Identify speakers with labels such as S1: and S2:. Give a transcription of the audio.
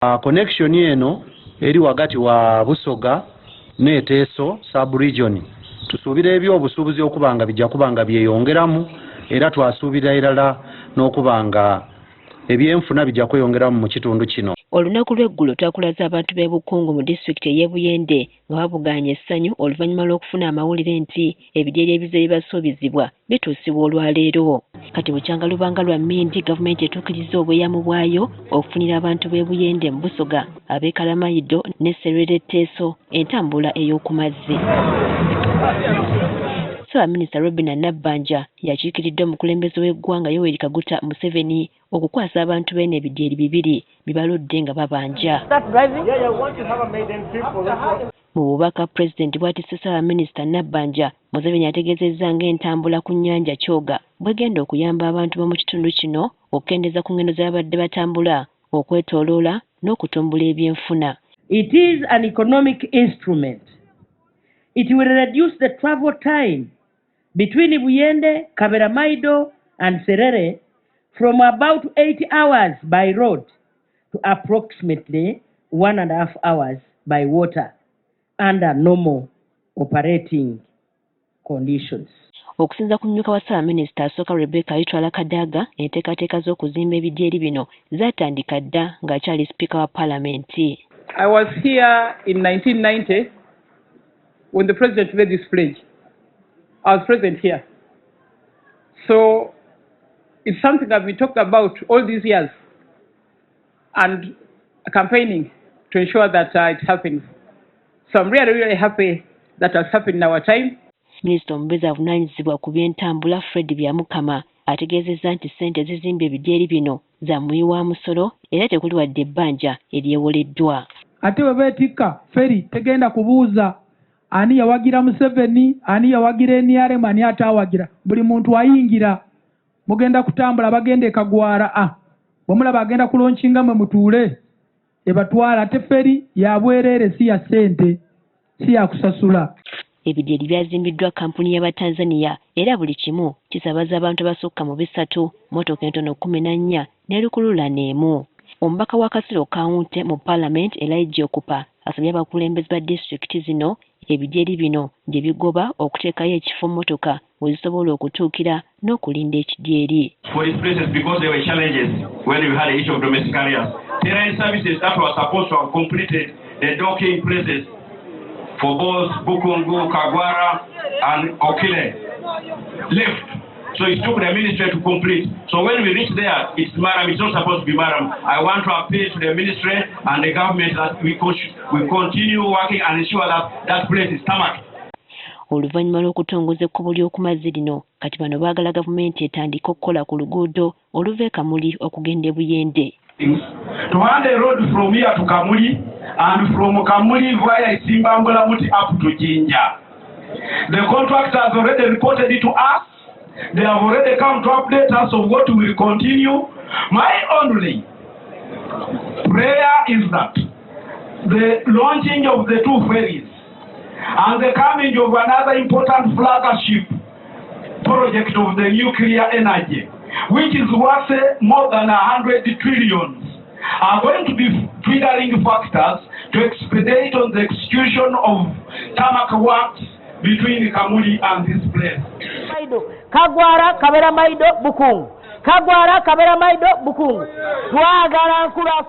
S1: Connection eno eri wakati wa Busoga ne Teso sub-region. Tusuubira ebyobusuubuzi okubanga bijja kubanga byeyongeramu era twasuubira erala n'okubanga ebyenfuna bijja kweyongeramu mu kitundu kino.
S2: Olunaku lw'eggulo twakulaza abantu b'e Bukungu mu disitulikiti ey'e Buyende nga babuganya essanyu oluvannyuma lw'okufuna amawulire nti ebidyeri ebize bibasuubizibwa bituusibwa olwaleero. Kati bukyanga lubanga lwa Mmindi gavumenti etuukiriza obweyamo bwayo okufunira abantu b'e Buyende mu Busoga, ab'e Kalamayido ne Serere Teso entambula ey'okumazzi. Minisita Robinah Nabbanja yakiikiridde omukulembeze w'eggwanga Yoweri Kaguta Museveni okukwasa abantu bene ebidyeri bibiri bibaludde nga babanja. Mu bubaka Pulezidenti bw'atisse Minisita Nabbanja, Museveni ategeezezza ng'entambula ku nnyanja Kyoga bw'egenda okuyamba abantu b'omu kitundu kino okukendeeza ku ngendo z'abadde batambula, okwetooloola n'okutumbula ebyenfuna.
S3: It is an economic instrument. It will reduce the travel time between Buyende, Kaberamaido and Serere from about 8 hours by road to approximately 1.5 hours by water under normal operating conditions.
S2: Okusinza ku mmyuka wa Ssaabaminisita asooka Rebecca Ayitwala Kadaga, enteekateeka z'okuzimba ebidyeri bino zaatandika dda ng'akyali Speaker wa Paalamenti.
S4: I was here in 1990 when the President made this pledge. I was present here. So it's something that we talked about all these years and campaigning to ensure that it happens. So I'm really, really happy that has happened in our time.
S2: Minisita omubeezi avunaanyizibwa ku by'entambula Fred Byamukama ategeezezza nti ssente ezizimba ebidyeri bino za muwi wa musolo era tekuli wadde ebbanja eryewoleddwa.
S5: Ate bwe beetikka feri tegenda kubuuza ani yawagira Museveni, ani yawagira NRM, ani ataawagira. Buli muntu ayingira. Mugenda kutambula bagenda e Kagwara. Bwemulaba agenda kulonchinga mwe mutuule ebatwala. Ate feri ya bwereere si ya ssente, si ya kusasula.
S2: Ebidyeri byazimbiddwa kampuni y'Abatanzania era buli kimu kisabaza abantu abasukka mu 3, mmotoka entono 14 ne lukululana emu. Omubaka wa Kasiro County mu Parliament Elijah Okupa asabye abakulembeze ba disitulikiti zino ebidyeri bino gye bigoba okuteekayo ekifo mmotoka we zisobola okutuukira n'okulinda ekidyeri.
S6: For these places, because there were challenges when we had the issue of domestic carriers, terrain services that were supposed to have completed the docking places for both Bukungu, Kagwara and Okile left. So it took the ministry to complete. So when we reach there, it's Maram, it's not supposed to be Maram. I want to appeal to the ministry and the government that we continue working and ensure that that place is tarmac.
S2: Oluvannyuma lw'okutongoza ekkubo ly'oku mazzi lino, kati bano baagala gavumenti etandika okukola ku luguudo oluva e Kamuli okugenda e Buyende.
S6: To hand a road from here to Kamuli and from Kamuli via Isimbambulamuti up to Jinja. The contractors already reported it to us. They have already come to update us of what we will continue. My only prayer is that the launching of the 2 ferries and the coming of another important flagship project of the nuclear energy, which is worth more than 100 trillion, are going to be triggering factors to expedite on the execution of tarmac works between Kamuli and this place.
S3: Kagwara, Kaberamaido, Bukungu. Kagwara, Kaberamaido, Bukungu. Twagala nkula